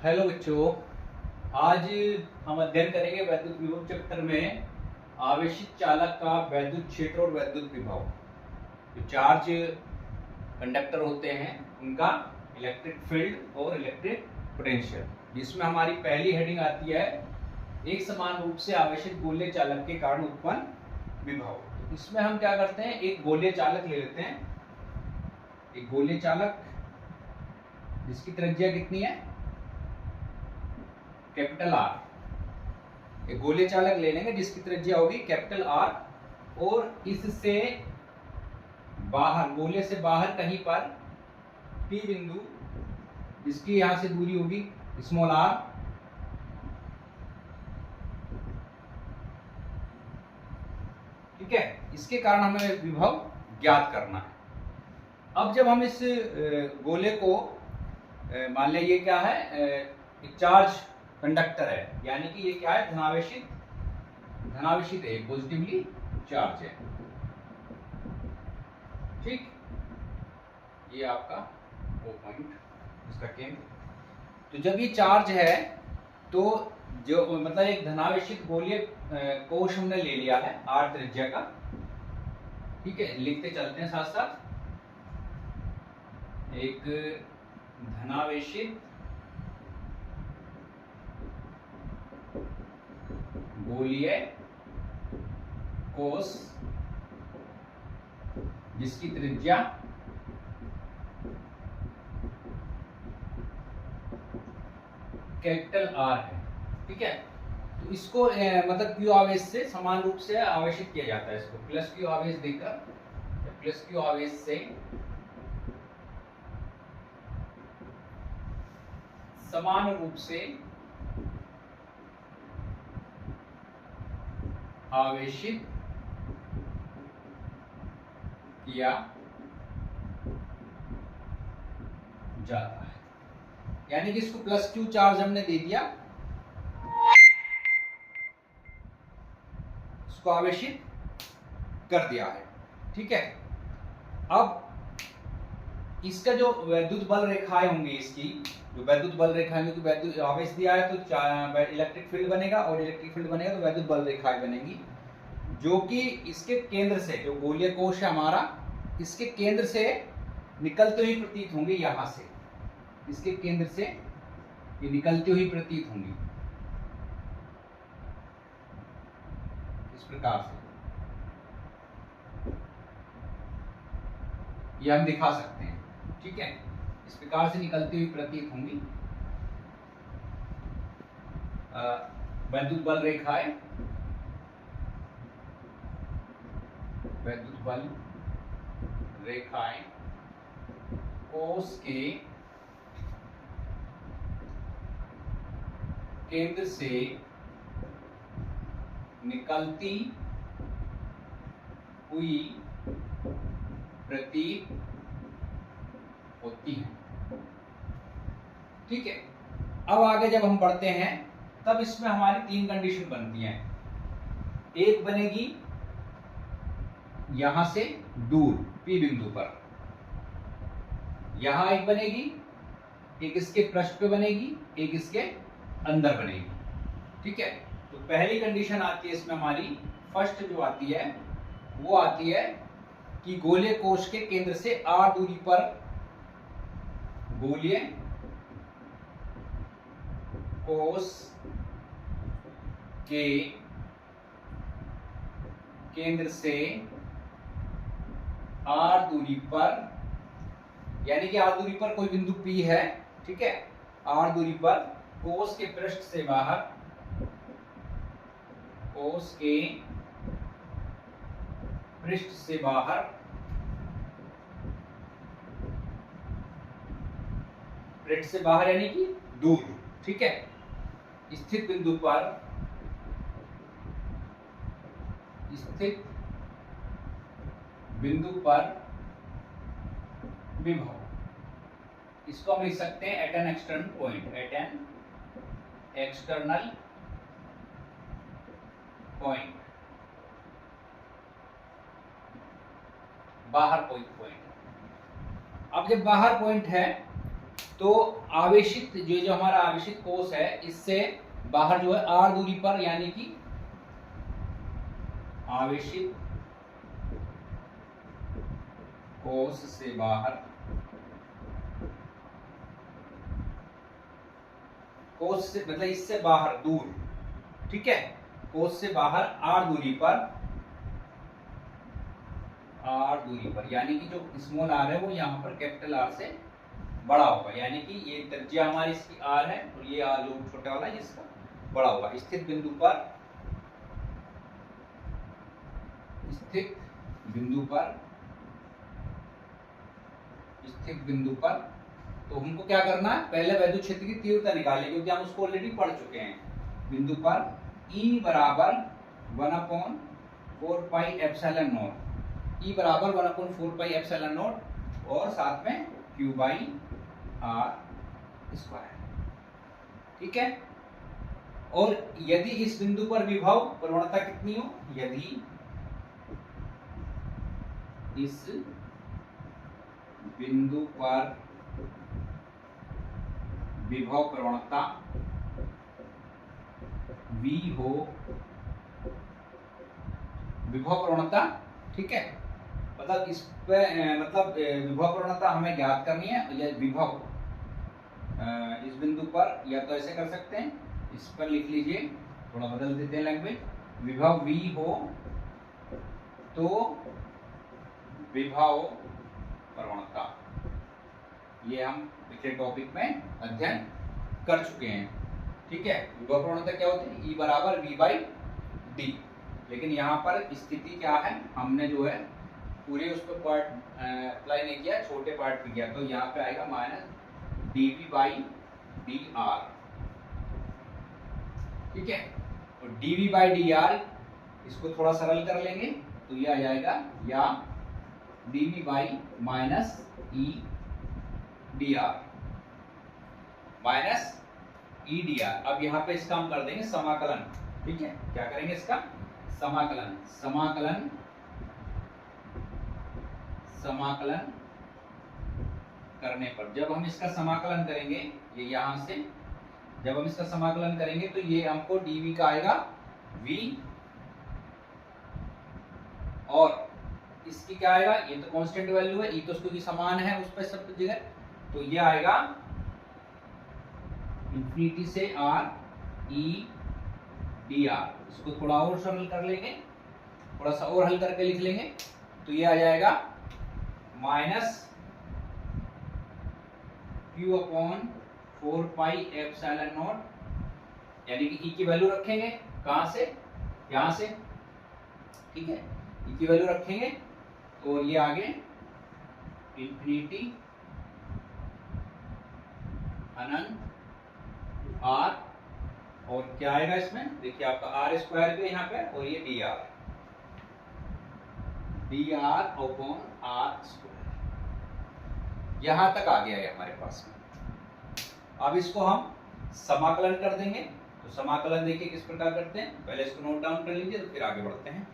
Hello बच्चों, आज हम अध्ययन करेंगे वैद्युत विभव चैप्टर में आवेशित चालक का वैद्युत क्षेत्र और वैद्युत विभव। जो चार्ज कंडक्टर होते हैं उनका इलेक्ट्रिक फील्ड और इलेक्ट्रिक पोटेंशियल, जिसमें हमारी पहली हेडिंग आती है एक समान रूप से आवेशित गोलीय चालक के कारण उत्पन्न विभव। इसमें हम क्या करते हैं, एक गोलीय चालक ले लेते हैं, एक गोलीय चालक जिसकी त्रिज्या कितनी है, कैपिटल आर। एक गोलीय चालक ले लेंगे जिसकी त्रिज्या होगी कैपिटल आर, और इससे बाहर, गोले से बाहर कहीं पर पी बिंदु, जिसकी यहां से दूरी होगी स्मॉल आर, ठीक है। इसके कारण हमें विभव ज्ञात करना है। अब जब हम इस गोले को मान लें ये क्या है, एक चार्ज कंडक्टर है, यानी कि ये क्या है, धनावेशित है, पॉजिटिवली चार्ज है, ठीक। ये आपका वो पॉइंट, इसका केंद्र। तो जब ये चार्ज है तो जो मतलब एक धनावेशित गोलीय कोश हमने ले लिया है आर त्रिज्या का, ठीक है। लिखते चलते हैं साथ साथ। एक धनावेशित गोलीय कोश जिसकी त्रिज्या कैपिटल आर है, ठीक है। तो इसको मतलब क्यू आवेश से समान रूप से आवेशित किया जाता है। इसको प्लस क्यू आवेश देकर, प्लस क्यू आवेश से समान रूप से आवेशित किया जाता है। यानी कि इसको प्लस क्यू चार्ज हमने दे दिया, इसको आवेशित कर दिया है, ठीक है। अब इसका जो वैद्युत बल रेखाएं होंगी, इसकी जो वैद्युत बल रेखाएं, क्योंकि वैद्युत आवेश दिया है तो इलेक्ट्रिक फील्ड बनेगा, और इलेक्ट्रिक फील्ड बनेगा तो वैद्युत बल रेखाएं बनेंगी, जो कि इसके केंद्र से, जो गोलीय कोश है हमारा, इसके केंद्र से निकलते हुए प्रतीत होंगे। यहां से इसके केंद्र से ये निकलती हुई प्रतीत होंगी इस प्रकार से। ये हम दिखा सकते हैं, ठीक है। इस प्रकार से निकलती हुई प्रतीत होंगी वैद्युत बल रेखाएं, वैद्युत बल रेखाएं कोश के केंद्र से निकलती हुई प्रतीत होती है, ठीक है। अब आगे जब हम बढ़ते हैं तब इसमें हमारी तीन कंडीशन बनती हैं। एक बनेगी यहां से दूर पी बिंदु पर, यहां एक बनेगी, एक इसके पृष्ठ पे बनेगी, एक इसके अंदर बनेगी, ठीक है। तो पहली कंडीशन आती है इसमें हमारी, फर्स्ट जो आती है वो आती है कि गोलीय कोश के केंद्र से आर दूरी पर गोलीय कोश के केंद्र से आर दूरी पर, यानी कि आर दूरी पर कोई बिंदु P है, ठीक है। आर दूरी पर कोश के पृष्ठ से बाहर, कोश के पृष्ठ से बाहर पृष्ठ से बाहर यानी कि दूर, ठीक है, स्थित बिंदु पर, स्थित बिंदु पर विभव, इसको हम लिख सकते हैं at an external point, at an external point, बाहर कोई पॉइंट। अब जब बाहर पॉइंट है तो आवेशित जो हमारा आवेशित कोश है इससे बाहर जो है r दूरी पर, यानी कि आवेशित कोश से बाहर, कोश से मतलब इससे बाहर दूर, ठीक है, कोश से बाहर r दूरी पर, यानी कि जो स्मॉल r है वो यहाँ पर कैपिटल R से बड़ा होगा, यानी कि ये त्रिज्या हमारी इसकी r है और ये r जो छोटा वाला है इसका बड़ा होगा। स्थित बिंदु पर तो हमको क्या करना है, पहले वैद्युत क्षेत्र की तीव्रता निकालें, क्योंकि हम उसको ऑलरेडी पढ़ चुके हैं। बिंदु पर E बराबर 1/4 पाई एप्सिलॉन नॉट, E बराबर 1/4 पाई एप्सिलॉन नॉट और साथ में Q बाई R स्क्वायर, ठीक है। और यदि इस बिंदु पर विभव प्रवणता कितनी हो, यदि इस बिंदु पर विभव प्रवणता V हो, विभव प्रवणता, ठीक है, मतलब इस पे मतलब विभव प्रवणता हमें ज्ञात करनी है, या विभव इस बिंदु पर, या तो ऐसे कर सकते हैं, इस पर लिख लीजिए, थोड़ा बदल देते हैं लैंग्वेज, विभव V हो तो विभव प्रवणता, ये हम पिछले टॉपिक में अध्ययन कर चुके हैं, ठीक है। विभव प्रवणता क्या होती है, E बराबर V बाई D, लेकिन यहाँ पर स्थिति क्या है, हमने जो है पूरे उस पर पार्ट अप्लाई नहीं किया, छोटे पार्ट पे किया, तो यहाँ पे आएगा माइनस dV बाई dr, ठीक है। और dV बाई dr इसको थोड़ा सरल कर लेंगे तो ये आ जाएगा, या dV by minus E dr, minus E dr। अब यहाँ पे इसका हम कर देंगे समाकलन, ठीक है। क्या करेंगे इसका समाकलन, समाकलन करने पर जब हम इसका समाकलन करेंगे, ये यहाँ से जब हम इसका समाकलन करेंगे तो ये हमको dV का आएगा V, और इसकी क्या आएगा, ये तो कांस्टेंट वैल्यू है, E तो उसको समान है उस पर सब जगह, तो ये आएगा इंफिनिटी से R E dr। इसको थोड़ा और सरल कर लेंगे, थोड़ा सा और हल करके लिख लेंगे, तो ये आ जाएगा minus Q upon 4 pi epsilon not, यानी कि E की वैल्यू रखेंगे कहां से, यहां से, ठीक है, E की वैल्यू रखेंगे और ये आगे इंफिनिटी अनंत R, और क्या आएगा इसमें, देखिए आपका R स्क्वायर भी यहाँ पे, और ये dr अपॉन R स्क्वायर, यहां तक आ गया है हमारे पास में। अब इसको हम समाकलन कर देंगे, तो समाकलन देखिए किस प्रकार करते हैं, पहले इसको नोट डाउन कर लीजिए तो फिर आगे बढ़ते हैं।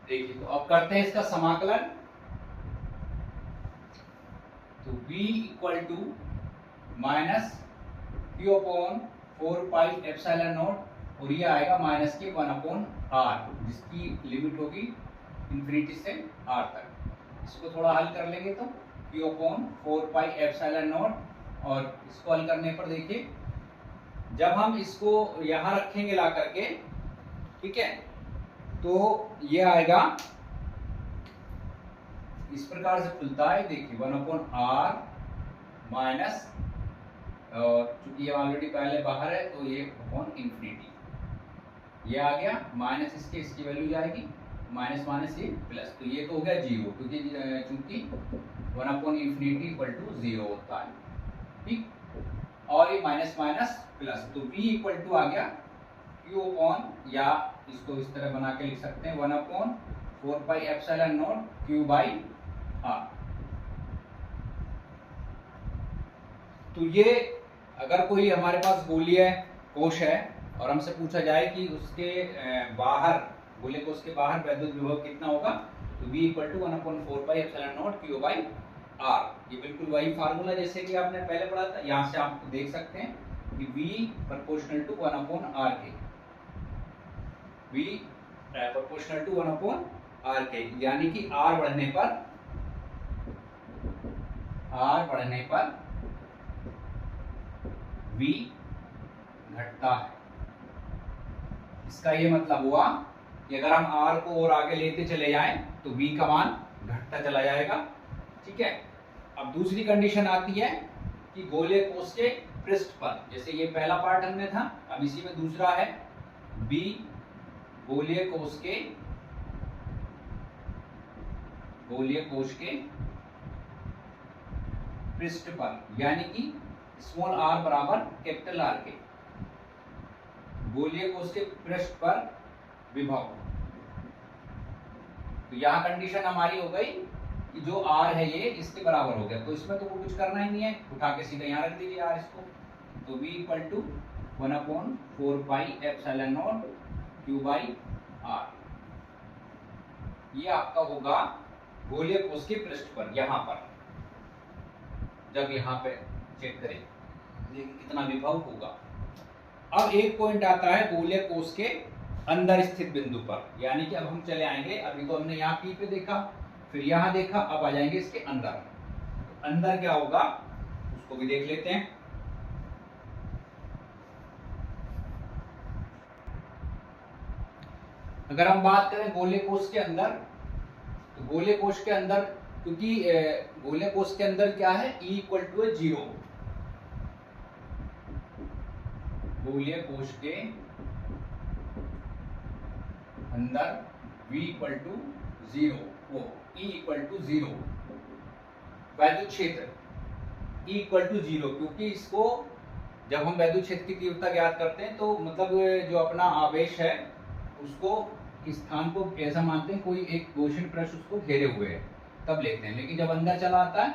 देखिए तो अब करते हैं इसका समाकलन, तो V equal to minus Q upon 4 pi epsilon naught, और ये आएगा माइनस के 1/r, जिसकी लिमिट होगी इंफिनिटी से r तक। इसको थोड़ा हल कर लेंगे तो Q upon 4 pi epsilon naught, और इसको हल करने पर देखिए जब हम इसको यहाँ रखेंगे ला करके, ठीक है, तो ये आएगा इस प्रकार से खुलता है, देखिए 1/r माइनस, और चूंकि ये ऑलरेडी पहले बाहर है तो ये अपॉन इंफिनिटी, ये आ गया माइनस, इसकी वैल्यू जाएगी माइनस माइनस ये प्लस, तो ये तो हो गया 0, क्योंकि चूंकि 1/इंफिनिटी इक्वल टू 0 होता है, ठीक, और ये माइनस माइनस प्लस, तो V इक्वल टू आ गया Q अपॉन, या इसको इस तरह बना के लिख सकते हैं 1/4 pi epsilon naught Q by R। तो ये अगर कोई हमारे पास गोलीय कोश है और हमसे पूछा जाए कि उसके बाहर गोले कोष के बाहर वैद्युत विभव कितना होगा, तो V इक्वल टू 1/4πε0 Q/R। ये बिल्कुल वही फार्मूला जैसे कि आपने पहले पढ़ा था, यहाँ से आप देख सकते हैं कि V प्रोपोर्शनल टू 1/R के, V प्रोपोर्शनल टू 1/R के, यानी कि R बढ़ने पर V घटता है। इसका ये मतलब हुआ कि अगर हम R को और आगे लेते चले जाएं तो V का मान घटता चला जाएगा। ठीक है। अब दूसरी कंडीशन आती है कि गोलीय कोष के पृष्ठ पर, जैसे ये पहला पार्ट हमने था, अब इसी में दूसरा है B गोलीय कोष के पृष्ठ पर, यानी कि स्मॉल r बराबर कैपिटल R के, गोलीय कोष के पृष्ठ पर विभव। तो यहाँ कंडीशन हमारी हो गई कि जो R है ये इसके बराबर हो गया, तो इसमें तो कुछ करना ही नहीं है, उठा के सीधा यहाँ रख दीजिए R इसको। तो V इक्वल टू 1/4πε0 Q/R, ये आपका होगा गोलीय कोष के पृष्ठ पर, यहाँ पर जब यहाँ पे चेक करें देखिए कितना विभव होगा। अब एक पॉइंट आता है गोलीय कोष के अंदर स्थित बिंदु पर, यानी कि अब हम चले आएंगे, अभी तो हमने यहाँ P पे देखा, फिर यहाँ देखा, अब आ जाएंगे इसके अंदर। तो अंदर क्या होगा उसको भी देख लेते हैं। अगर हम बात करें गोलीय कोष के अंदर, तो गोलीय कोष के अंदर, क्योंकि गोलीय कोष के अंदर क्या है, E इक्वल टू 0, गोलीय कोष के अंदर V इक्वल टू 0, वो E इक्वल टू 0, वैद्युत क्षेत्र E इक्वल टू 0, क्योंकि इसको जब हम वैद्युत क्षेत्र की तीव्रता ज्ञात करते हैं तो मतलब जो अपना आवेश है उसको स्थान को ऐसा मानते हैं कोई एक गोशीय पृष्ठ उसको घेरे हुए है, तब लेते हैं। लेकिन जब अंदर चला आता है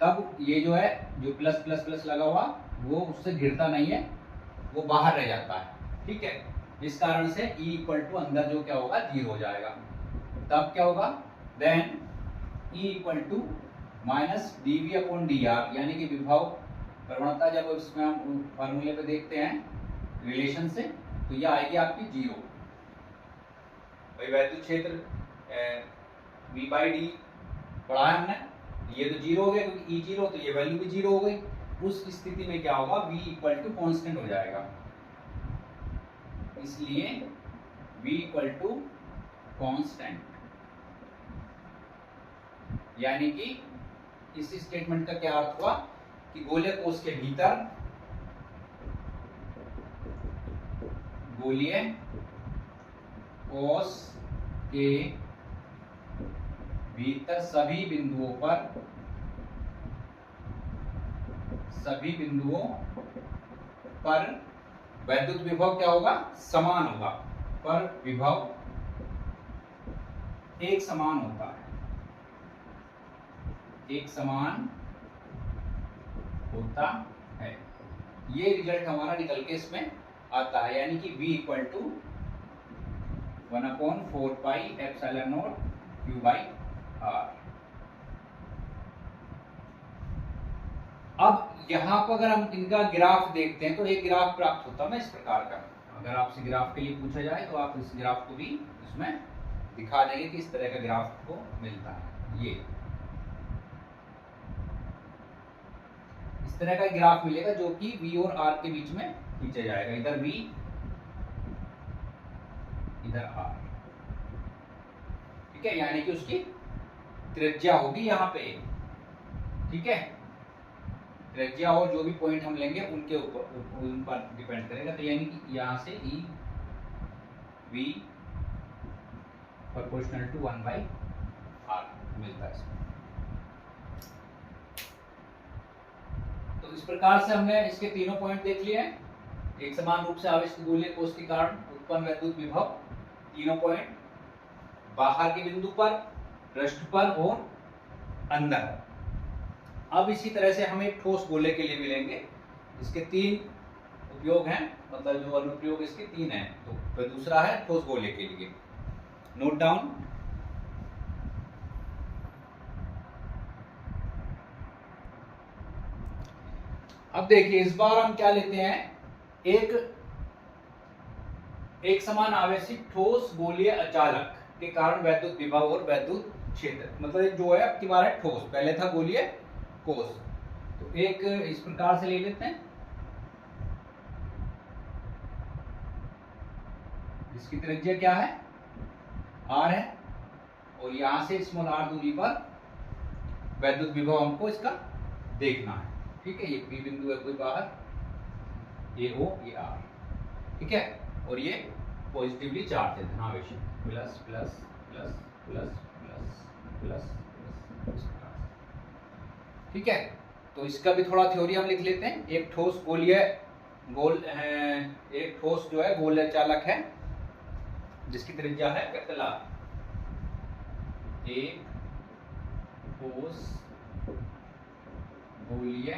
तब ये जो है जो प्लस प्लस प्लस लगा हुआ वो उससे घिरता नहीं है, वो बाहर रह जाता है। ठीक है, इस कारण से E इक्वल टू अंदर जो क्या होगा 0 हो जाएगा। तब क्या होगा, then E equal to -dV/dr, यानी कि विभव प्रवणता जब इसमें हम फॉर्मूले पे देखते हैं रिलेशन से, तो ये आएगी आपकी 0। भाई वैद्युत क्षेत्र V/d पढ़ा है हमने, ये तो 0 हो गया क्योंकि E 0, तो ये वैल्यू भी 0 हो गई। उस स्थिति में क्या होगा, V इक्वल टू कॉन्स्टेंट हो जाएगा, इसलिए V इक्वल टू कॉन्स्टेंट, यानी कि इस स्टेटमेंट का क्या अर्थ हुआ कि गोलीय कोष के भीतर, गोलीय कोष के भीतर सभी बिंदुओं पर वैद्युत विभव क्या होगा, समान होगा, पर विभव एक समान होता है, एक समान होता है। ये रिजल्ट हमारा निकल के इसमें आता है, यानी कि V इक्वल टू 1/4πε0 Q/R। अब यहाँ पर अगर हम इनका ग्राफ देखते हैं तो एक ग्राफ प्राप्त होता है ना इस प्रकार का। अगर आपसे ग्राफ के लिए पूछा जाए तो आप इस ग्राफ को भी इसमें दिखा देंगे कि इस तरह का ग्राफ को मिलता है। ये इस तरह का ग्राफ मिलेगा जो कि V और R के बीच में खींचा जाएगा, इधर V इधर R। ठीक है, यानी कि उसकी त्रिज्या होगी यहाँ पे। ठीक है, त्रिज्या और जो भी पॉइंट हम लेंगे उनके ऊपर उन पर डिपेंड करेगा। तो यानी कि यहाँ से E V proportional to 1/R मिलता है इसमें। तो इस प्रकार से हमने इसके तीनों पॉइंट देख लिए हैं। एक समान रूप से आवेशित गोलीय कोष के कारण उत्पन्न वैद्युत विभव, तीनों पॉइंट बाहर के बिंदु पर, पृष्ठ पर और अंदर। अब इसी तरह से हमें ठोस गोले के लिए मिलेंगे। इसके 3 उपयोग हैं, मतलब जो अनुप्रयोग इसके 3 हैं। तो दूसरा है ठोस गोले के लिए। Note down. अब देखिए इस बार हम क्या लेते हैं, एक समान आवेशित ठोस गोलीय अचालक के कारण वैद्युत विभव और वैद्युत क्षेत्र, मतलब जो है अब की बार है ठोस, पहले था गोलीय कोष। तो एक इस प्रकार से ले लेते हैं, इसकी त्रिज्या क्या है, r है, और यहां से स्मॉल r दूरी पर वैद्युत विभव हमको इसका देखना है। ठीक है, ये P बिंदु है कोई बाहर, ये O, ये R, ठीक है, और ये पॉजिटिवली चार्ज है, धनावेश, plus plus plus plus plus plus plus, ठीक है। तो इसका भी थोड़ा थ्योरी हम लिख लेते हैं। एक ठोस एक ठोस जो है गोलीय चालक है जिसकी त्रिज्या है कैपिटल R। एक ठोस गोलीय,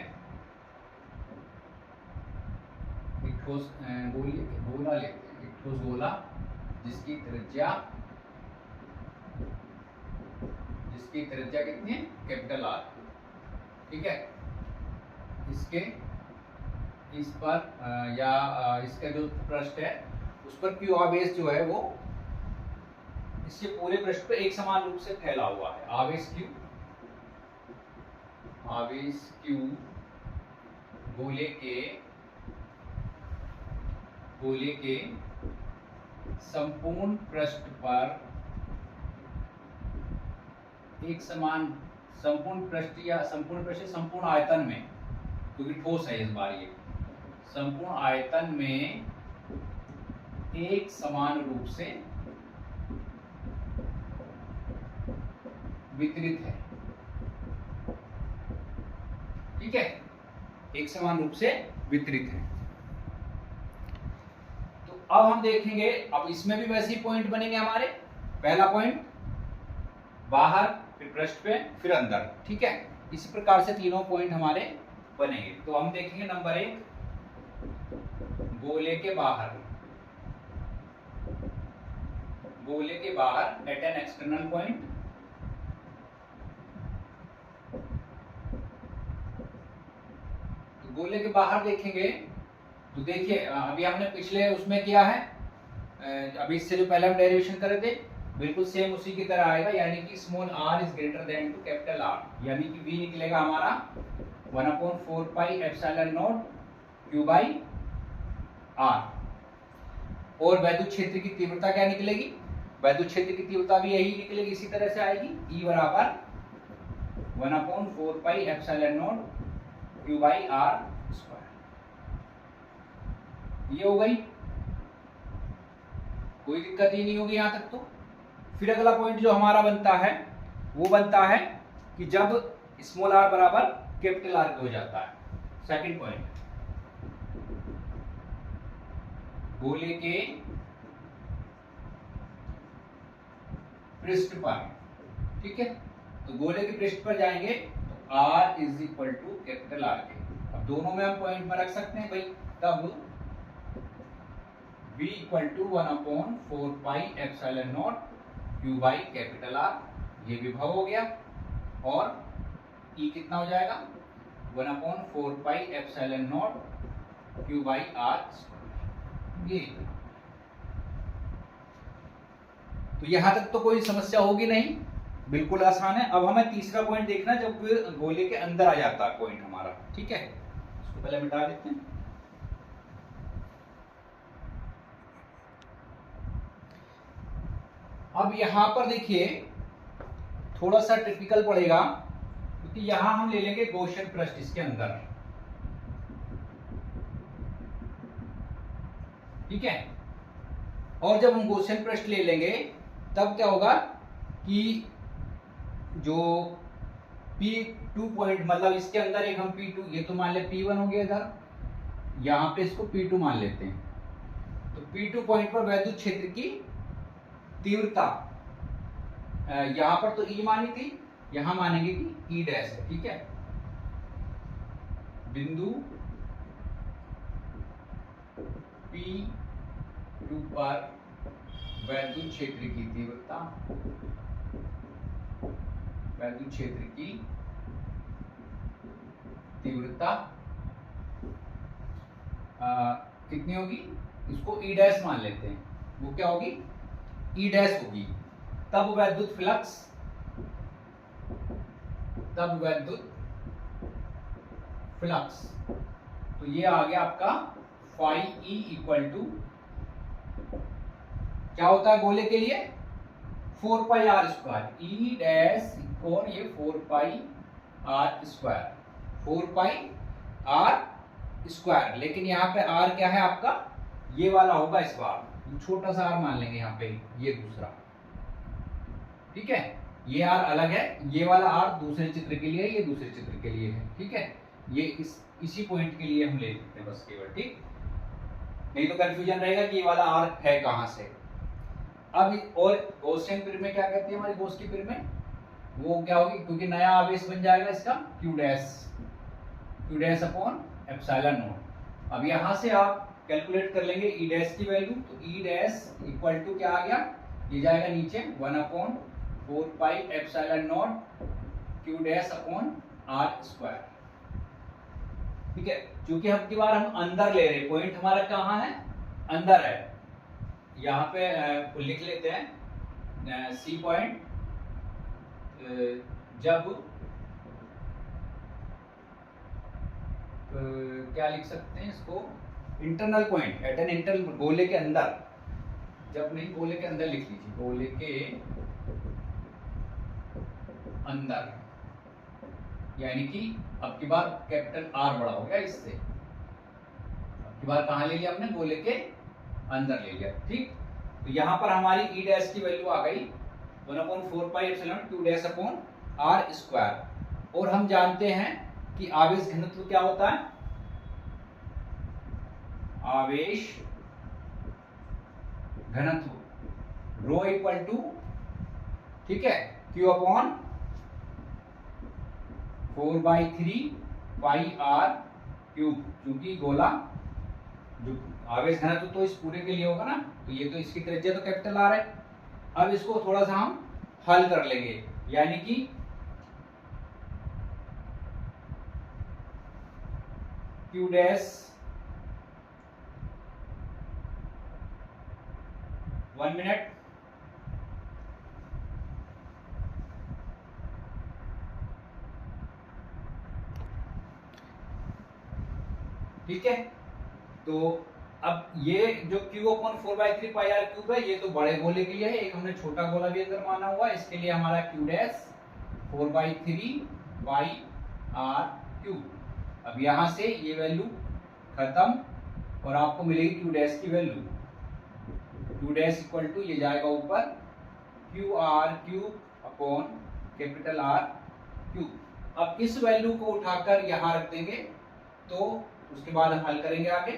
एक ठोस गोला लेते हैं, एक ठोस गोला जिसकी त्रिज्या कितनी है, कैपिटल R, ठीक है। इसके इस पर या इसका जो पृष्ठ है उस पर Q आवेश जो है वो इसके पूरे पृष्ठ पे एक समान रूप से फैला हुआ है। आवेश Q गोले के संपूर्ण पृष्ठ पर एक समान, संपूर्ण आयतन में, क्योंकि ठोस है इस बार ये, संपूर्ण आयतन में एक समान रूप से वितरित है, ठीक है, एक समान रूप से वितरित है। तो अब हम देखेंगे, अब इसमें भी वैसे ही पॉइंट बनेंगे हमारे, पहला पॉइंट बाहर, फिर पृष्ठ पे, फिर अंदर, ठीक है। इसी प्रकार से तीनों पॉइंट हमारे बनेंगे। तो हम देखेंगे नंबर 1, गोले के बाहर एट एन एक्सटर्नल पॉइंट, तो गोले के बाहर देखेंगे तो देखिए अभी हमने पिछले उसमें किया है, अभी इससे जो पहले हम डेरिवेशन कर रहे थे बिल्कुल सेम उसी की तरह आएगा, यानी कि small r is greater than to capital R, यानी कि v निकलेगा हमारा 1/4 pi epsilon naught q by r। और वैद्युत क्षेत्र की तीव्रता क्या निकलेगी, वैद्युत क्षेत्र की तीव्रता भी यही निकलेगी, इसी तरह से आएगी, E बराबर 1/4 pi epsilon naught q by r square. ये हो गई, कोई दिक्कत ही नहीं होगी यहां तक। तो फिर अगला पॉइंट जो हमारा बनता है वो बनता है कि जब स्मॉल r बराबर कैपिटल R हो जाता है। सेकंड पॉइंट, गोले के पृष्ठ पर, ठीक है, तो गोले के पृष्ठ पर जाएंगे तो R is equal to capital R के, अब दोनों में हम पॉइंट में रख सकते हैं भाई, तब v equal to 1/4 pi epsilon naught q by capital R, ये विभव हो गया, और E कितना हो जाएगा 1/4 pi epsilon naught q by R square. ये तो यहां तक तो कोई समस्या होगी नहीं, बिल्कुल आसान है। अब हमें तीसरा पॉइंट देखना, जब गोले के अंदर आ जाता है पॉइंट हमारा, ठीक है, इसको पहले मिटा देते हैं। अब यहां पर देखिए थोड़ा सा टिपिकल पड़ेगा, क्योंकि यहां हम ले लेंगे गॉसियन पृष्ठ इसके अंदर, ठीक है, और जब हम गॉसियन पृष्ठ ले लेंगे तब क्या होगा कि जो P2 पॉइंट, मतलब इसके अंदर एक हम P2, ये तो मान ले P1 हो गया इधर, यहां पे इसको P2 मान लेते हैं, तो P2 पॉइंट पर वैद्युत क्षेत्र की तीव्रता, यहां पर तो E मानी थी, यहां मानेंगे कि E डैश है, ठीक है, बिंदु P2 पर वैद्युत क्षेत्र की तीव्रता, वैद्युत क्षेत्र की तीव्रता कितनी होगी, इसको ई डैश मान लेते हैं, वो क्या होगी, ई डैश होगी। तब वैद्युत फ्लक्स, तब वैद्युत फ्लक्स, तो ये आ गया आपका फाई ई इक्वल टू क्या होता है गोले के लिए, 4 pi r square, E dash कौन, ये 4 pi r square, 4 pi r square. लेकिन यहाँ पे आर क्या है आपका, ये वाला होगा इस बार, छोटा सा आर मान लेंगे यहाँ पे, ये दूसरा, ठीक है, ये आर अलग है, ये वाला आर दूसरे चित्र के लिए है, ये दूसरे चित्र के लिए है, ठीक है, ये इसी पॉइंट के लिए हम ले सकते हैं बस केवल, ठीक, नहीं तो कंफ्यूजन रहेगा कि ये वाला आर है कहां से। अब और गॉसियन पिर में क्या कहते हैं, हमारी गॉस की पिर में वो क्या होगी, क्योंकि नया आवेश बन जाएगा इसका Q dash upon epsilon not. अब यहां से आप कैलकुलेट कर लेंगे ई डैश की वैल्यू, तो ई डैश इक्वल टू क्या आ गया, ये जाएगा नीचे 1/4 pi epsilon naught Q dash upon R square, ठीक है। क्योंकि हम की बार हम अंदर ले रहे हैं, पॉइंट हमारा कहाँ है, अंदर है, यहाँ पे लिख लेते हैं सी पॉइंट, जब क्या लिख सकते हैं इसको, internal point at an internal, गोले के अंदर, जब नहीं गोले के अंदर लिख लीजिए, गोले के अंदर, यानी कि अब की बार कैपिटल आर बड़ा हो गया इससे, अब की बार कहां ले लिया हमने, गोले के अंदर ले लिया, ठीक। तो यहां पर हमारी ई डैश की वैल्यू आ गई 1/4 pi epsilon Q dash upon R square. और हम जानते हैं कि आवेश घनत्व क्या होता है, आवेश घनत्व रो इक्वल टू, ठीक है, Q upon 4/3 pi R cube, क्योंकि गोला जो आवेश घनत्व तो इस पूरे के लिए होगा ना, तो ये तो इसकी त्रिज्या तो कैपिटल आर है। अब इसको थोड़ा सा हम हल कर लेंगे, यानी कि क्यू डैश 1 मिनट, ठीक है। तो अब ये जो Q upon 4/3 pi R cube है, ये तो बड़े गोले के लिए है, एक हमने छोटा गोला भी अंदर माना हुआ है, इसके लिए हमारा Q dash 4/3 pi R cube. अब यहां से ये वैल्यू खत्म और आपको मिलेगी Q डैश की value, Q dash equal to ये जाएगा ऊपर Q R cube upon capital R cube. अब इस वैल्यू को उठाकर यहां रख देंगे, तो उसके बाद हम हल करेंगे आगे।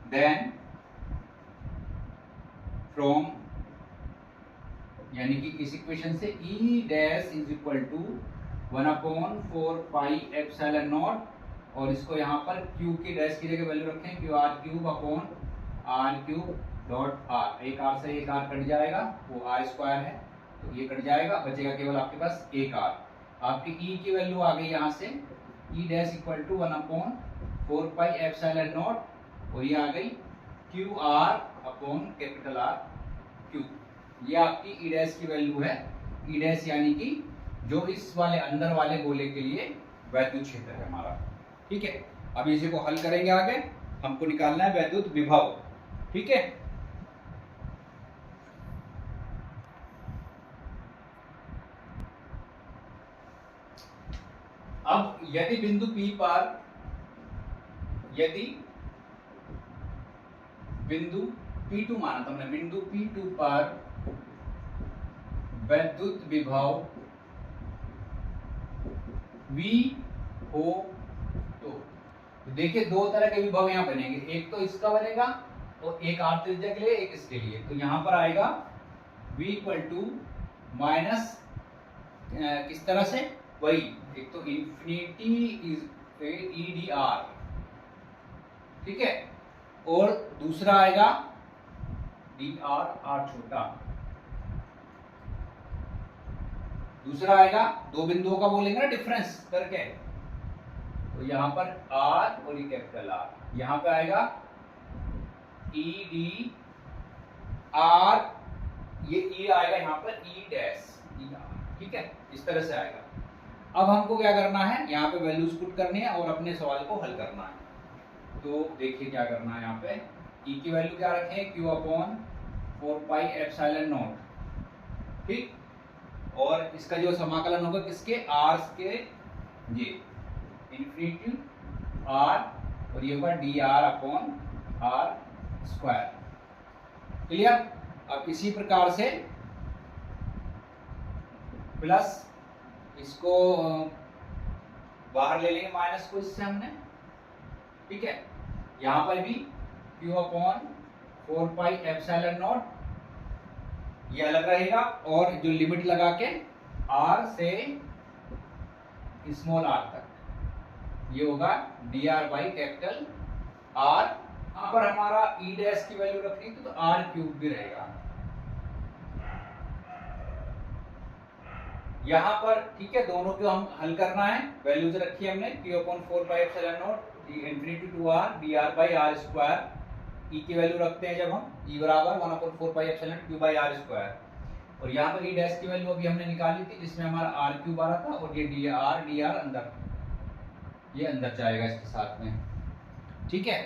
देन फ्रॉम, यानी कि इस इक्वेशन से E dash is equal to 1/4 pi epsilon naught, और इसको यहाँ पर क्यू की डैश की जगह वैल्यू रखें, Q R cube upon R cube dot R, एक आर से एक आर कट जाएगा, वो आर स्क्वायर है तो ये कट जाएगा, बचेगा केवल आपके पास एक आर। आपकी ई की वैल्यू आ गई यहाँ से, E dash equal to 1/4 pi epsilon naught, और ये आ गई Q R upon capital R cube. ये आपकी ई डैश की वैल्यू है, ई डैश यानी कि जो इस वाले अंदर वाले गोले के लिए वैद्युत क्षेत्र है हमारा, ठीक है। अब इसी को हल करेंगे आगे, हमको निकालना है वैद्युत विभव, ठीक है। अब यदि बिंदु P पर, यदि बिंदु P2 माना था हमने, बिंदु P2 पर वैद्युत विभव V हो तो देखिए दो तरह के विभव यहां बनेंगे, एक तो इसका बनेगा और एक आर त्रिज्या के लिए, एक इसके लिए। तो यहां पर आएगा V इक्वल टू माइनस किस तरह से, वही एक तो इंफिनिटी ई डी आर, ठीक है, और दूसरा आएगा डी आर, आर छोटा। दूसरा आएगा, दो बिंदुओं का बोलेंगे ना डिफरेंस करके, तो यहां पर आर और ये कैपिटल आर, यहां पे आएगा ई डी आर, ये ई आएगा यहाँ पर ई डैश ई आर, ठीक है, इस तरह से आएगा। अब हमको क्या करना है, यहाँ पे वैल्यूज पुट करनी है और अपने सवाल को हल करना है। तो देखिए क्या करना है, यहाँ पे ई की वैल्यू क्या रखें, Q upon 4 pi epsilon not, ठीक, और इसका जो समाकलन होगा किसके, आर के, ये इन्फिनिटी आर, और ये होगा D R upon R square. Clear. अब इसी प्रकार से प्लस इसको बाहर ले लेंगे माइनस को इससे हमने, ठीक है, यहां पर भी Q upon 4 pi epsilon not ये अलग रहेगा, और जो लिमिट लगा के आर से स्मॉल आर तक ये होगा D r by capital R. यहां पर हमारा ई डैश की वैल्यू रखनी तो आर क्यूब भी रहेगा यहाँ पर, ठीक है, दोनों को हम हल करना है। वैल्यूज रखी हमने, q upon 4 pi epsilon naught infinity to r d r by r square, E की वैल्यू रखते हैं जब हम, ई बराबर 1 upon 4 pi epsilon q by r square, और यहाँ पर ई डैश की वैल्यू अभी हमने निकाली थी जिसमें हमारा आर क्यूब आ रहा था, और ये डी आर अंदर, ये अंदर जाएगा इसके साथ में, ठीक है।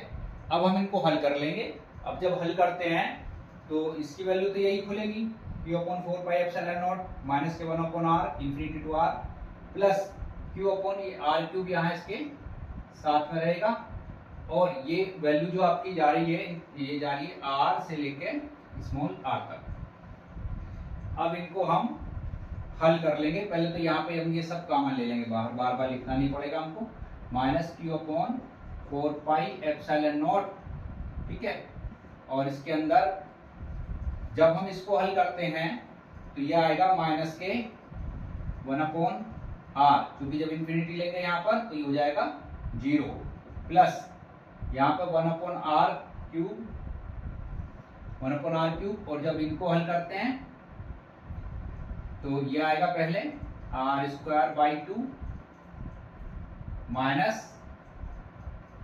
अब हम इनको हल कर लेंगे। अब जब हल करते हैं तो इसकी वैल्यू तो यही खुलेगी, Q upon 4 pi epsilon naught minus के 1 upon R infinity to R, plus Q upon ये आर क्यूब यहाँ इसके साथ में रहेगा, और ये वैल्यू जो आपकी जा रही है, ये जा रही है आर से लेके स्मॉल आर तक। अब इनको हम हल कर लेंगे। पहले तो यहाँ पे हम ये सब कॉमन ले लेंगे बाहर, बार बार लिखना नहीं पड़ेगा हमको, minus Q upon 4 pi epsilon not, ठीक है, और इसके अंदर जब हम इसको हल करते हैं तो ये आएगा माइनस के 1 अपॉन आर, क्योंकि जब इन्फिनिटी लेंगे यहाँ पर तो ये हो जाएगा 0, प्लस यहाँ पर 1 upon R cube, 1 upon R cube, और जब इनको हल करते हैं तो ये आएगा पहले R square by 2 minus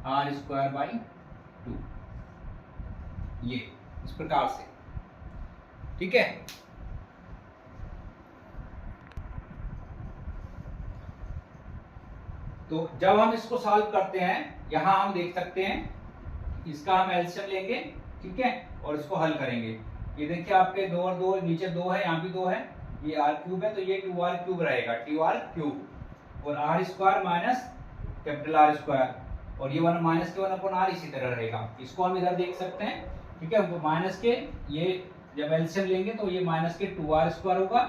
R square by 2, ये इस प्रकार से, ठीक है। तो जब हम इसको सॉल्व करते हैं, यहां हम देख सकते हैं इसका हम एलसीएम लेंगे, ठीक है, और इसको हल करेंगे। ये देखिए आपके 2 और 2 नीचे 2 है, यहाँ भी 2 है, ये आर क्यूब है तो ये 2r क्यूब रहेगा, 2r क्यूब, और R square minus capital R square, और ये 1 माइनस के 1 अपॉन आर इसी तरह रहेगा। इसको हम इधर देख सकते हैं, ठीक है, माइनस के ये जब एलसीएम लेंगे तो ये माइनस के 2r स्क्वायर होगा,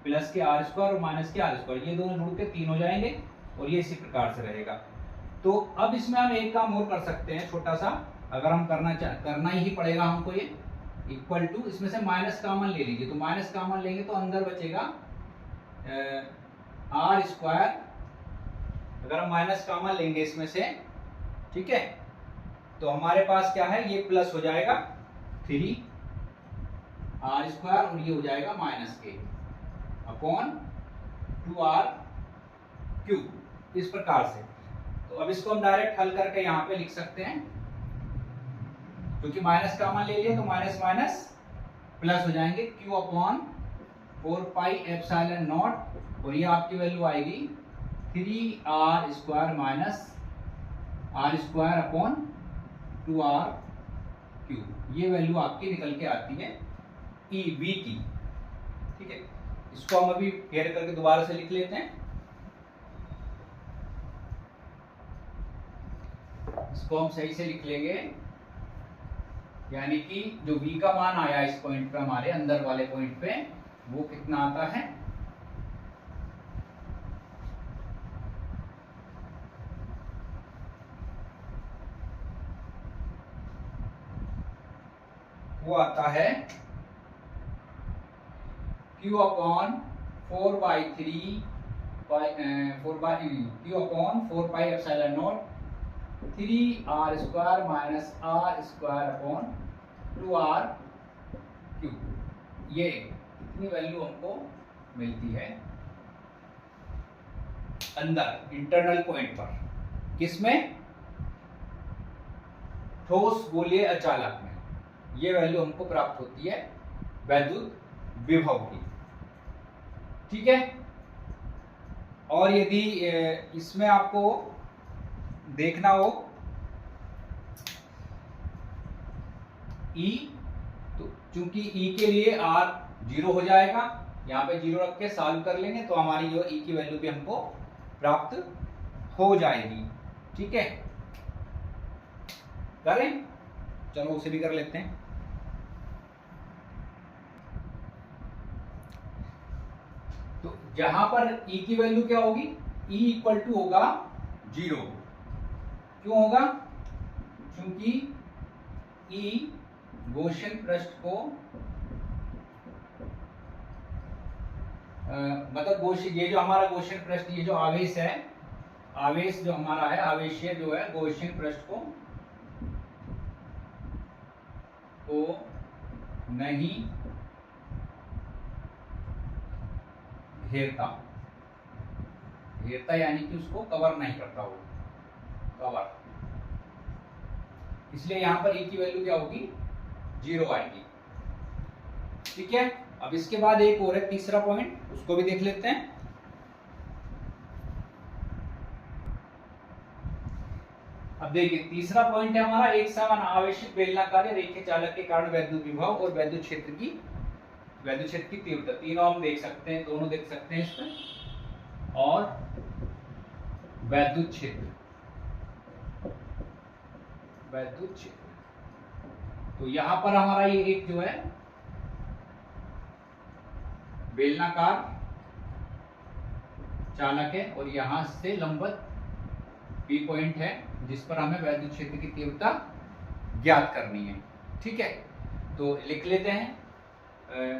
प्लस के आर स्क्वायर और माइनस के आर स्क्वायर, ये दोनों जुड़ के 3 हो जाएंगे, और ये इसी प्रकार से रहेगा। तो अब इसमें हम एक काम और कर सकते हैं छोटा सा, अगर हम करना ही पड़ेगा हमको, ये इक्वल टू, इसमें से माइनस कॉमन ले लीजिए, तो माइनस कॉमन लेंगे तो अंदर बचेगा आर स्क्वायर, अगर हम माइनस कॉमन लेंगे इसमें से, ठीक है, तो हमारे पास क्या है, ये प्लस हो जाएगा 3 आर स्क्वायर, और ये हो जाएगा माइनस के अपॉन 2r क्यूब, इस प्रकार से। तो अब इसको हम डायरेक्ट हल करके यहाँ पे लिख सकते हैं, क्योंकि माइनस कॉमन ले लिया तो माइनस माइनस प्लस हो जाएंगे, Q upon 4 pi epsilon naught, और ये आपकी वैल्यू आएगी 3r square minus R square upon 2r cube, ये वैल्यू आपकी निकल के आती है ई वी की, ठीक है। इसको हम अभी फेर करके दोबारा से लिख लेते हैं, इसको हम सही से लिख लेंगे, यानी कि जो v का मान आया इस पॉइंट पे, हमारे अंदर वाले पॉइंट पे, वो कितना आता है, वो आता है q upon 4 by 3 q upon 4 pi epsilon not 3r square minus r square upon 2r ये कितनी वैल्यू हमको मिलती है अंदर इंटरनल पॉइंट पर, किसमें, ठोस गोलीय अचालक में, ये वैल्यू हमको प्राप्त होती है वैद्युत विभव की। ठीक है। और यदि इसमें आपको देखना हो E, तो चूंकि E के लिए R 0 हो जाएगा, यहाँ पे 0 रख के सॉल्व कर लेंगे तो हमारी जो E की वैल्यू भी हमको प्राप्त हो जाएगी। ठीक है, करें, चलो उसे भी कर लेते हैं। तो जहां पर E की वैल्यू क्या होगी, E इक्वल टू होगा 0। क्यों होगा, क्योंकि E गॉसियन पृष्ठ को मतलब गॉसियन, ये जो हमारा गॉसियन पृष्ठ, ये जो आवेश है, आवेश जो हमारा है, आवेशीय जो है गॉसियन पृष्ठ को नहीं घेरता, घेरता यानी कि उसको कवर नहीं करता वो, कवर, इसलिए यहां पर E की वैल्यू क्या होगी, 0 आएगी। ठीक है। अब इसके बाद एक और है तीसरा पॉइंट, उसको भी देख लेते हैं। अब देखिए तीसरा पॉइंट है हमारा, एक समान आवेशित बेलनाकार रेखीय चालक के कारण वैद्युत विभव और वैद्युत क्षेत्र की तीव्रता, तीनों हम देख सकते हैं, दोनों देख सकते हैं इसमें, और वैद्युत क्षेत्र, तो यहां पर हमारा ये एक जो है बेलनाकार चालक है और यहां से लंबवत P पॉइंट है जिस पर हमें वैद्युत क्षेत्र की तीव्रता ज्ञात करनी है। ठीक है, तो लिख लेते हैं,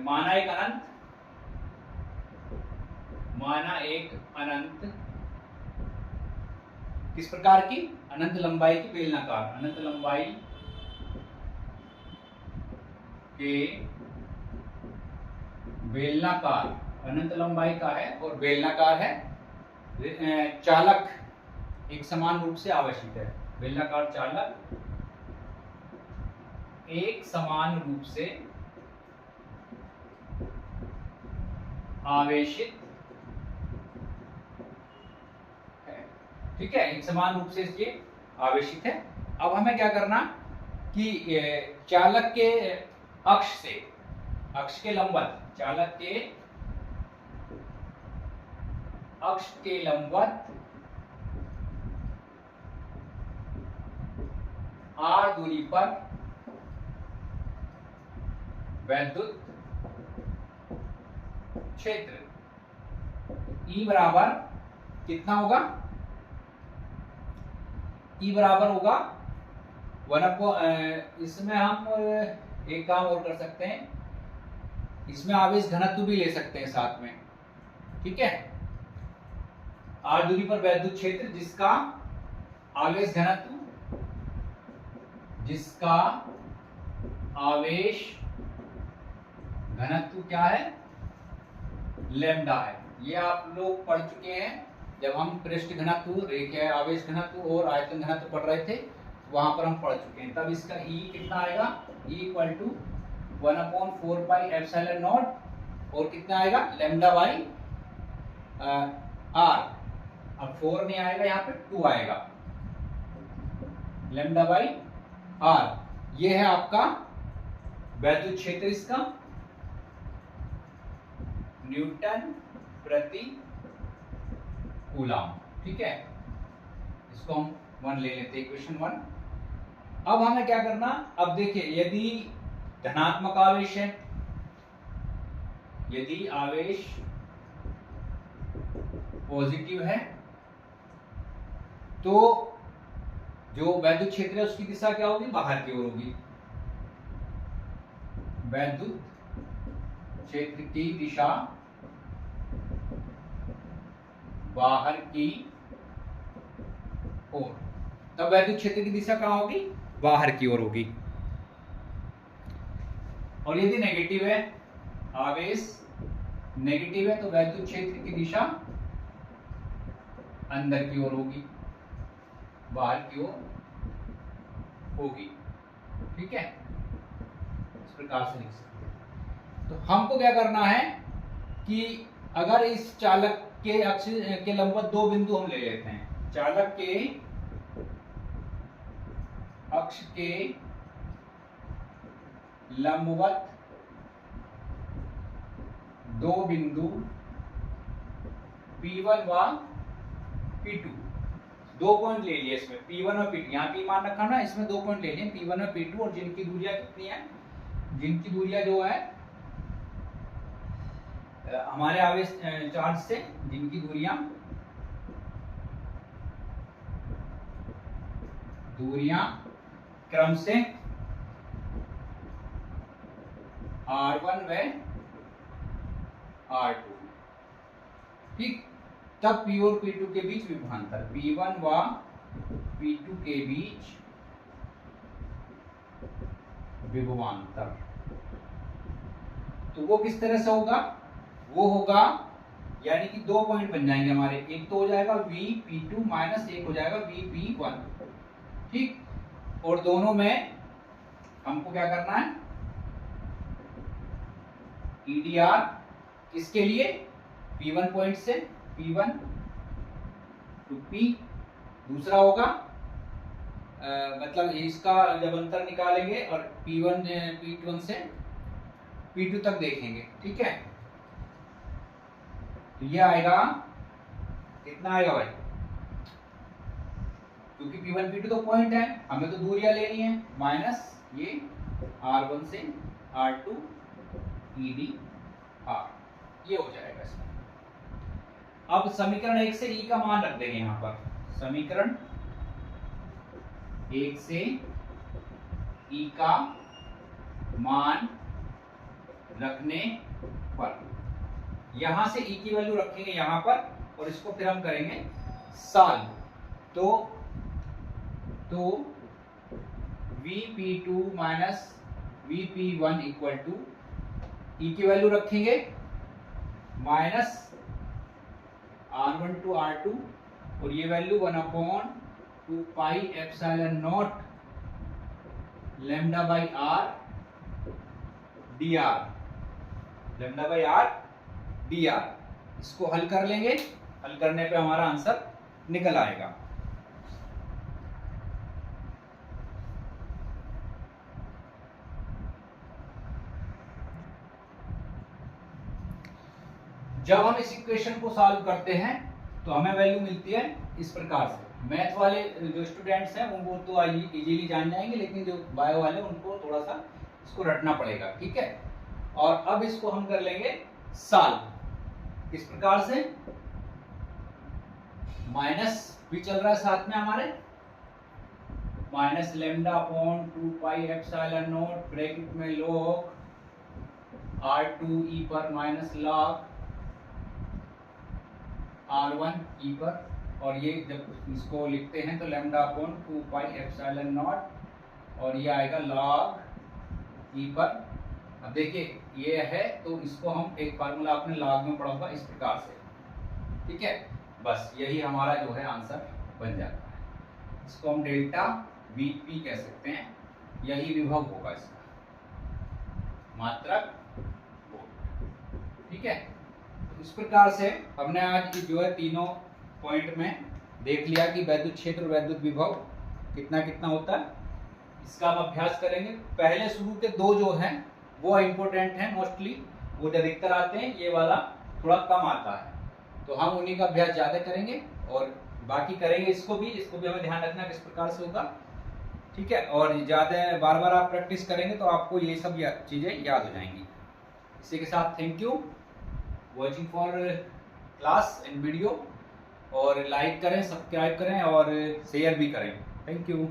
माना एक अनंत किस प्रकार की, अनंत लंबाई की बेलनाकार, अनंत लंबाई के बेलनाकार, अनंत लंबाई का है और बेलनाकार है, चालक एक समान रूप से आवेशित है, बेलनाकार चालक एक समान रूप से आवेशित है। ठीक है, एक समान रूप से इसके आवेशित है। अब हमें क्या करना कि चालक के अक्ष से, अक्ष के लंबवत, चालक के अक्ष के लंबवत r दूरी पर वैद्युत क्षेत्र E बराबर कितना होगा, E बराबर होगा 1, इसमें हम एक काम और कर सकते हैं, इसमें आवेश घनत्व भी ले सकते हैं साथ में। ठीक है, r दूरी पर वैद्युत क्षेत्र जिसका आवेश घनत्व, जिसका आवेश घनत्व क्या है, लैम्डा है। ये आप लोग पढ़ चुके हैं जब हम पृष्ठ घनत्व, रेखीय आवेश घनत्व और आयतन घनत्व पढ़ रहे थे, वहां पर हम पढ़ चुके हैं। तब इसका E कितना आएगा, E equal to 1/4 pi epsilon naught, और कितना आएगा, लैम्डा बाई r। अब 4 नहीं आएगा, यहाँ पे 2 आएगा, लैम्डा बाई r। ये है आपका वैद्युत क्षेत्र, इसका न्यूटन प्रति कूलम। ठीक है, इसको हम 1 ले लेते हैं, इक्वेशन 1। अब हमें क्या करना, अब देखिए यदि धनात्मक आवेश है, यदि आवेश पॉजिटिव है तो जो वैद्युत क्षेत्र है उसकी दिशा क्या होगी, बाहर की ओर होगी। वैद्युत क्षेत्र की दिशा बाहर की ओर, तब वैद्युत क्षेत्र की दिशा कहां होगी, बाहर की ओर होगी। और यदि नेगेटिव है, आवेश नेगेटिव है तो वैद्युत क्षेत्र की दिशा अंदर की ओर होगी, बाहर की ओर होगी। ठीक है, इस प्रकार से लिख सकते हैं। तो हमको क्या करना है कि अगर इस चालक के अक्ष के लंबवत दो बिंदु हम ले लेते हैं, चालक के अक्ष के लंबवत दो बिंदु P1 व P2, दो पॉइंट ले लिए इसमें P1 और P2, यहाँ P मान रखा ना, इसमें दो पॉइंट ले लिए P1 और P2, और जिनकी दूरियां कितनी है, जिनकी दूरियां जो है हमारे आवेश चार्ज से, जिनकी दूरियां क्रम से R1 व R2। ठीक, तब P और P2 के बीच विभवांतर, P1 व P2 के बीच विभवांतर, तो वो किस तरह से होगा, वो होगा यानी कि दो पॉइंट बन जाएंगे हमारे, एक तो हो जाएगा VP2 माइनस एक हो जाएगा VP1। ठीक, और दोनों में हमको क्या करना है, EDR किसके लिए, P1 पॉइंट से P1 टू P, दूसरा होगा मतलब इसका जब अंतर निकालेंगे और P1 से P2 तक देखेंगे। ठीक है, तो ये आएगा, कितना आएगा भाई, क्योंकि P1 P2 तो पॉइंट है, हमें तो दूरियां लेनी है, माइनस ये R1 से R2 EDR, ये हो जाएगा इसमें। अब समीकरण 1 से E का मान रख देंगे यहाँ पर, समीकरण 1 से E का मान रखने पर, यहां से E की वैल्यू रखेंगे यहां पर, और इसको फिर हम करेंगे सॉल्व। तो VP2 minus VP1 equal to, E की वैल्यू रखेंगे माइनस R1 टू R2, और ये value 1/2 pi epsilon naught lambda by R dr, lambda by R dr, इसको हल कर लेंगे, हल करने पे हमारा आंसर निकल आएगा। जब हम इस इक्वेशन को सॉल्व करते हैं तो हमें वैल्यू मिलती है इस प्रकार से। मैथ वाले जो स्टूडेंट्स हैं उनको तो इजीली जान जाएंगे, लेकिन जो बायो वाले उनको थोड़ा सा इसको रटना पड़ेगा। ठीक है, और अब इसको हम कर लेंगे सॉल्व इस प्रकार से, माइनस भी चल रहा है साथ में हमारे, minus lambda upon 2 pi epsilon not bracket में log R2 E पर माइनस log R1 E पर, और ये जब इसको लिखते हैं तो लैम्डा अपॉन 2 पाई एप्सिलॉन नॉट, और ये आएगा log E पर। अब देखिए ये है, तो इसको हम एक फार्मूला आपने log में पढ़ा होगा इस प्रकार से। ठीक है, बस यही हमारा जो है आंसर बन जाता है। इसको हम डेल्टा VP कह सकते हैं, यही विभव होगा इसका, मात्रक वोल्ट। ठीक है, तो इस प्रकार से हमने आज जो है तीनों पॉइंट में देख लिया कि वैद्युत क्षेत्र और वैद्युत विभव कितना कितना होता है। इसका हम अभ्यास करेंगे। पहले शुरू के दो जो हैं वो इम्पोर्टेंट हैं, मोस्टली वो जो अधिकतर आते हैं, ये वाला थोड़ा कम आता है, तो हम उन्हीं का अभ्यास ज़्यादा करेंगे और बाकी करेंगे। इसको भी हमें ध्यान रखना किस प्रकार से होगा। ठीक है, और ज़्यादा बार बार आप प्रैक्टिस करेंगे तो आपको ये सब चीज़ें याद हो जाएंगी। इसी के साथ thank you watching for class and video, और लाइक करें, सब्सक्राइब करें और शेयर भी करें। Thank you.